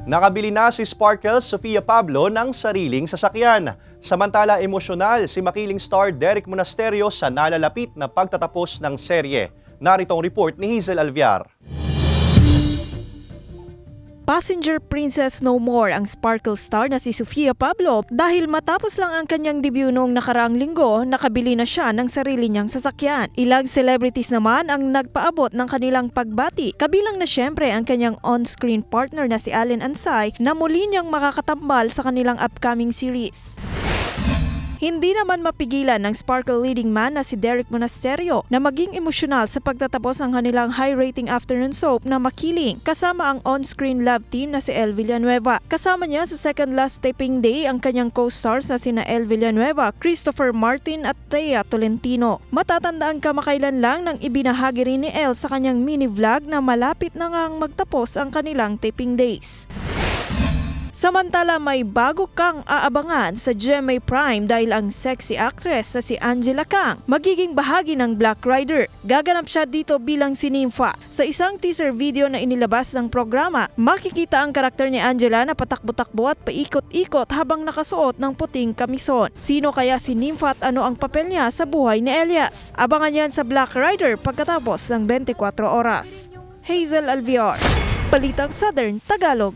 Nakabili na si Sparkle Sofia Pablo ng sariling sasakyan. Samantala emosyonal si makiling star Derek Monasterio sa nalalapit na pagtatapos ng serye. Narito ang report ni Hazel Alviar. Passenger princess no more ang Sparkle star na si Sofia Pablo dahil matapos lang ang kanyang debut noong nakaraang linggo, nakabili na siya ng sarili niyang sasakyan. Ilang celebrities naman ang nagpaabot ng kanilang pagbati, kabilang na syempre ang kanyang on-screen partner na si Allen Ansay na muli niyang makakatambal sa kanilang upcoming series. Hindi naman mapigilan ng Sparkle leading man na si Derek Monasterio na maging emosyonal sa pagtatapos ng kanilang high-rating afternoon soap na Makiling kasama ang on-screen love team na si Elle Villanueva. Kasama niya sa second last taping day ang kanyang co-stars na sina Elle Villanueva, Christopher Martin at Thea Tolentino. Matatandaan kamakailan lang nang ibinahagi rin ni Elle sa kanyang mini-vlog na malapit na ngang magtapos ang kanilang taping days. Samantala may bago kang aabangan sa GMA Prime dahil ang sexy actress na si Angela Kang magiging bahagi ng Black Rider. Gaganap siya dito bilang si Nympha. Sa isang teaser video na inilabas ng programa, makikita ang karakter ni Angela na patakbo-takbo at paikot-ikot habang nakasuot ng puting kamison. Sino kaya si Nympha at ano ang papel niya sa buhay ni Elias? Abangan yan sa Black Rider pagkatapos ng 24 oras. Hazel Alviar, Balitang Southern Tagalog.